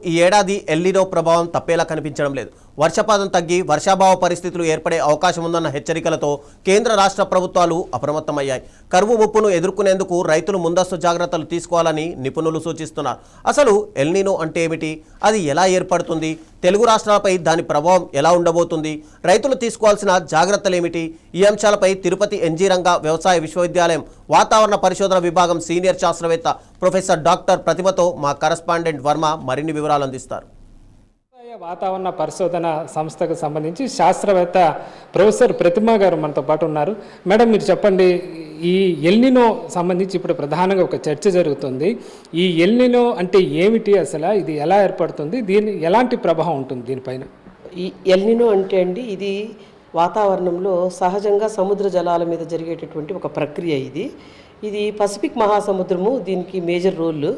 ఈ ఏడాది ఎల్నినో ప్రభావం తప్పేలా కనిపించడం లేదు. వర్షపాతం తగ్గి వర్షాభావ పరిస్థితులు ఏర్పడే అవకాశం ఉందన్న హెచ్చరికలతో కేంద్ర రాష్ట్ర ప్రభుత్వాలు అప్రమత్తమయ్యాయి. కరువు ముప్పును ఎదుర్కొనేందుకు రైతులు ముందస్తు జాగ్రత్తలు తీసుకోవాలని నిపుణులు సూచిస్తున్నారు. అసలు ఎల్నినో అంటే ఏమిటి, అది ఎలా ఏర్పడుతుంది, తెలుగు రాష్ట్రాలపై దాని ప్రభావం ఎలా ఉండబోతుంది, రైతులు తీసుకోవాల్సిన జాగ్రత్తలు ఏమిటి? ఈ అంశాలపై తిరుపతి ఎన్జీ రంగా వ్యవసాయ విశ్వవిద్యాలయం వాతావరణ పరిశోధన విభాగం సీనియర్ శాస్త్రవేత్త ప్రొఫెసర్ డాక్టర్ ప్రతిభతో మా కరెస్పాండెంట్ వర్మ మరిన్ని వివరాలు అందిస్తారు. వాతావరణ పరిశోధన సంస్థకు సంబంధించి శాస్త్రవేత్త ప్రొఫెసర్ ప్రతిమ గారు మనతో పాటు ఉన్నారు. మేడం, మీరు చెప్పండి, ఈ ఎల్నినో సంబంధించి ఇప్పుడు ప్రధానంగా ఒక చర్చ జరుగుతుంది. ఈ ఎల్నినో అంటే ఏమిటి, అసలు ఇది ఎలా ఏర్పడుతుంది, దీని ఎలాంటి ప్రభావం ఉంటుంది దీనిపైన? ఈ ఎల్నినో అంటే అండి, ఇది వాతావరణంలో సహజంగా సముద్ర జలాల మీద జరిగేటటువంటి ఒక ప్రక్రియ. ఇది పసిఫిక్ మహాసముద్రము దీనికి మేజర్ రోల్.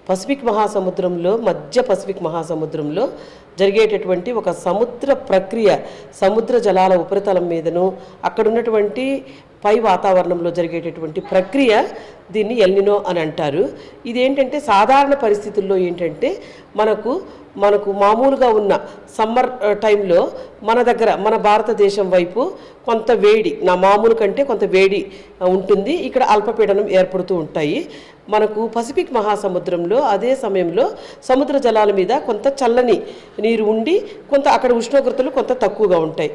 పసిఫిక్ మహాసముద్రంలో, మధ్య పసిఫిక్ మహాసముద్రంలో జరిగేటటువంటి ఒక సముద్ర ప్రక్రియ, సముద్ర జలాల ఉపరితలం మీదను అక్కడ ఉన్నటువంటి పై వాతావరణంలో జరిగేటటువంటి ప్రక్రియ, దీన్ని ఎల్నినో అని అంటారు. ఇదేంటంటే సాధారణ పరిస్థితుల్లో ఏంటంటే మనకు మామూలుగా ఉన్న సమ్మర్ టైంలో మన దగ్గర, మన భారతదేశం వైపు కొంత వేడి, మామూలు కంటే కొంత వేడి ఉంటుంది. ఇక్కడ అల్పపీడనం ఏర్పడుతూ ఉంటాయి. మనకు పసిఫిక్ మహాసముద్రంలో అదే సమయంలో సముద్ర జలాల మీద కొంత చల్లని నీరు ఉండి కొంత అక్కడ ఉష్ణోగ్రతలు కొంత తక్కువగా ఉంటాయి.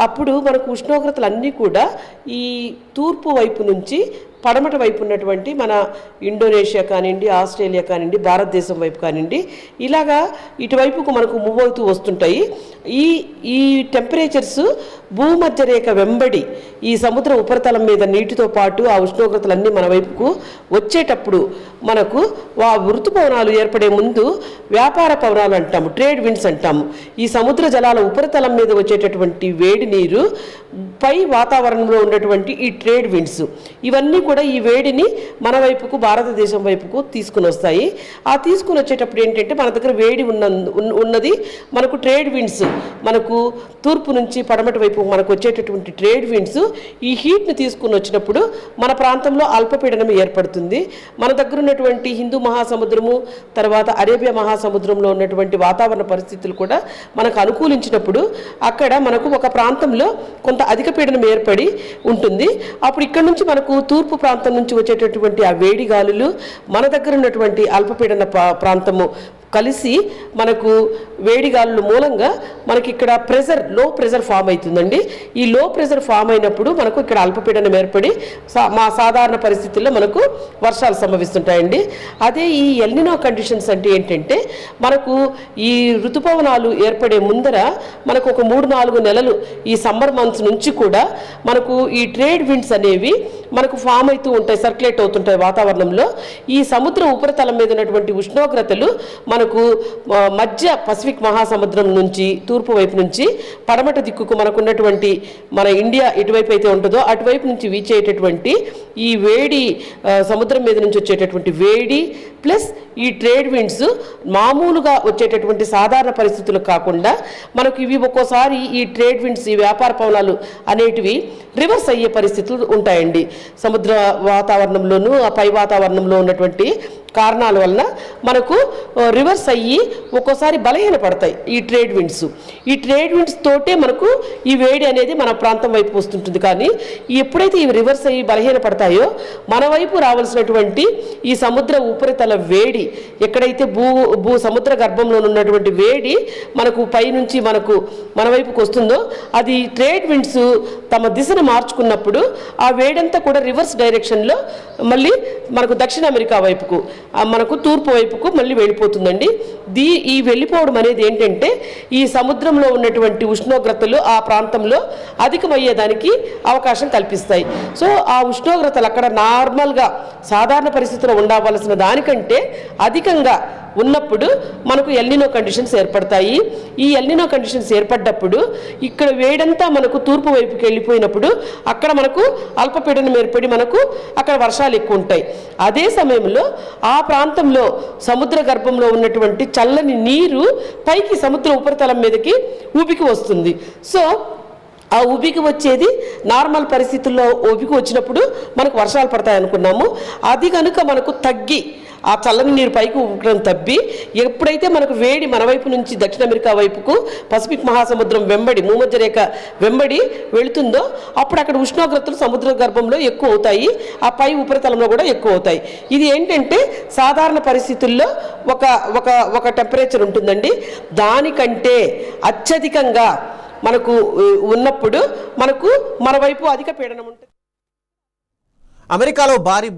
అప్పుడు మనకు ఉష్ణోగ్రతలు అన్నీ కూడా ఈ తూర్పు వైపు నుంచి పడమట వైపు ఉన్నటువంటి మన ఇండోనేషియా కానివ్వండి, ఆస్ట్రేలియా కానివ్వండి, భారతదేశం వైపు కానివ్వండి, ఇలాగా ఇటువైపుకు మనకు మూవ్ అవుతూ వస్తుంటాయి. ఈ టెంపరేచర్స్ భూమధ్య రేఖ వెంబడి ఈ సముద్ర ఉపరితలం మీద నీటితో పాటు ఆ ఉష్ణోగ్రతలన్నీ మన వైపుకు వచ్చేటప్పుడు మనకు ఋతుపవనాలు ఏర్పడే ముందు వ్యాపార పవనాలు అంటాము, ట్రేడ్ విండ్స్ అంటాము. ఈ సముద్ర జలాల ఉపరితలం మీద వచ్చేటటువంటి వేడి నీరు, పై వాతావరణంలో ఉన్నటువంటి ఈ ట్రేడ్ విండ్స్, ఇవన్నీ కూడా ఈ వేడిని మన వైపుకు, భారతదేశం వైపుకు తీసుకుని వస్తాయి. ఆ తీసుకుని వచ్చేటప్పుడు ఏంటంటే మన దగ్గర వేడి ఉన్నది మనకు ట్రేడ్ విండ్స్, మనకు తూర్పు నుంచి పడమటి వైపు మనకు వచ్చేటటువంటి ట్రేడ్ విండ్స్ ఈ హీట్ని తీసుకుని వచ్చినప్పుడు మన ప్రాంతంలో అల్పపీడనం ఏర్పడుతుంది. మన దగ్గర ఉన్నటువంటి హిందూ మహాసముద్రము, తర్వాత అరేబియా మహాసముద్రంలో ఉన్నటువంటి వాతావరణ పరిస్థితులు కూడా మనకు అనుకూలించినప్పుడు అక్కడ మనకు ఒక ప్రాంతంలో కొంత అధిక పీడనం ఏర్పడి ఉంటుంది. అప్పుడు ఇక్కడ నుంచి మనకు తూర్పు ప్రాంతం నుంచి వచ్చేటటువంటి ఆ వేడి గాలులు మన దగ్గర ఉన్నటువంటి అల్పపీడన ప్రాంతము కలిసి మనకు వేడి గాలుల మూలంగా మనకి ఇక్కడ లో ప్రెజర్ ఫామ్ అవుతుందండి. ఈ లో ప్రెజర్ ఫామ్ అయినప్పుడు మనకు ఇక్కడ అల్పపీడనం ఏర్పడి మా సాధారణ పరిస్థితుల్లో మనకు వర్షాలు సంభవిస్తుంటాయండి. అదే ఈ ఎల్నినో కండిషన్స్ అంటే ఏంటంటే, మనకు ఈ ఋతుపవనాలు ఏర్పడే ముందర మనకు ఒక 3-4 నెలలు ఈ సమ్మర్ మంత్స్ నుంచి కూడా మనకు ఈ ట్రేడ్ విండ్స్ అనేవి మనకు ఫామ్ అవుతూ ఉంటాయి, సర్క్యులేట్ అవుతుంటాయి వాతావరణంలో. ఈ సముద్ర ఉపరితలం మీద ఉన్నటువంటి ఉష్ణోగ్రతలు మనకు మధ్య పసిఫిక్ మహాసముద్రం నుంచి తూర్పు వైపు నుంచి పడమట దిక్కుకు మనకు ఉన్నటువంటి మన ఇండియా ఎటువైపు అయితే ఉంటుందో అటువైపు నుంచి వీచేటటువంటి ఈ వేడి, సముద్రం మీద నుంచి వచ్చేటటువంటి వేడి ప్లస్ ఈ ట్రేడ్ విండ్స్ మామూలుగా వచ్చేటటువంటి సాధారణ పరిస్థితులు కాకుండా మనకు ఇవి ఒక్కోసారి ఈ ట్రేడ్ విండ్స్, ఈ వ్యాపార పవనాలు అనేటివి రివర్స్ అయ్యే పరిస్థితులు ఉంటాయండి. సముద్ర వాతావరణంలోనూ ఆ పై వాతావరణంలో ఉన్నటువంటి కారణాల వలన మనకు రివర్స్ అయ్యి ఒక్కోసారి బలహీనపడతాయి ఈ ట్రేడ్ విండ్స్. ఈ ట్రేడ్ విండ్స్ తోటే మనకు ఈ వేడి అనేది మన ప్రాంతం వైపు వస్తుంటుంది. కానీ ఎప్పుడైతే ఇవి రివర్స్ అయ్యి బలహీనపడతాయో మన వైపు రావాల్సినటువంటి ఈ సముద్ర ఉపరితల వేడి, ఎక్కడైతే సముద్ర గర్భంలో ఉన్నటువంటి వేడి మనకు పైనుంచి మన వైపుకు వస్తుందో, అది ట్రేడ్ విండ్స్ తమ దిశను మార్చుకున్నప్పుడు ఆ వేడంతా కూడా రివర్స్ డైరెక్షన్లో మళ్ళీ మనకు దక్షిణ అమెరికా వైపుకు, మనకు తూర్పు వైపుకు మళ్ళీ వెళ్ళిపోతుందండి. ఈ వెళ్ళిపోవడం అనేది ఏంటంటే ఈ సముద్రంలో ఉన్నటువంటి ఉష్ణోగ్రతలు ఆ ప్రాంతంలో అధికమయ్యేదానికి అవకాశం కల్పిస్తాయి. సో ఆ ఉష్ణోగ్రతలు అక్కడ నార్మల్గా సాధారణ పరిస్థితుల్లో ఉండవలసిన దానికంటే అధికంగా ఉన్నప్పుడు మనకు ఎల్నినో కండిషన్స్ ఏర్పడతాయి. ఈ ఎల్నినో కండిషన్స్ ఏర్పడ్డప్పుడు ఇక్కడ వేడంతా మనకు తూర్పు వైపుకి వెళ్ళిపోయినప్పుడు అక్కడ మనకు అల్పపీడనం ఏర్పడి మనకు అక్కడ వర్షాలు ఎక్కువ ఉంటాయి. అదే సమయంలో ఆ ప్రాంతంలో సముద్ర గర్భంలో ఉన్నటువంటి చల్లని నీరు పైకి సముద్ర ఉపరితలం మీదకి ఊపికి వస్తుంది. సో ఆ ఉబికి వచ్చేది నార్మల్ పరిస్థితుల్లో ఉబికి వచ్చినప్పుడు మనకు వర్షాలు పడతాయి అనుకున్నాము. అది కనుక మనకు తగ్గి ఆ చల్లని నీరు పైకి ఊపడం తప్పి ఎప్పుడైతే మనకు వేడి మన వైపు నుంచి దక్షిణ అమెరికా వైపుకు పసిఫిక్ మహాసముద్రం వెంబడి భూమధ్య రేఖ వెంబడి వెళుతుందో అప్పుడు అక్కడ ఉష్ణోగ్రతలు సముద్ర గర్భంలో ఎక్కువ అవుతాయి, ఆ పై ఉపరితలంలో కూడా ఎక్కువ అవుతాయి. ఇది ఏంటంటే సాధారణ పరిస్థితుల్లో ఒక ఒక ఒక టెంపరేచర్ ఉంటుందండి. దానికంటే అత్యధికంగా మనకు ఉన్నప్పుడు మనకు మన వైపు అధిక పీడనం ఉంటుంది. అమెరికాలో భారీ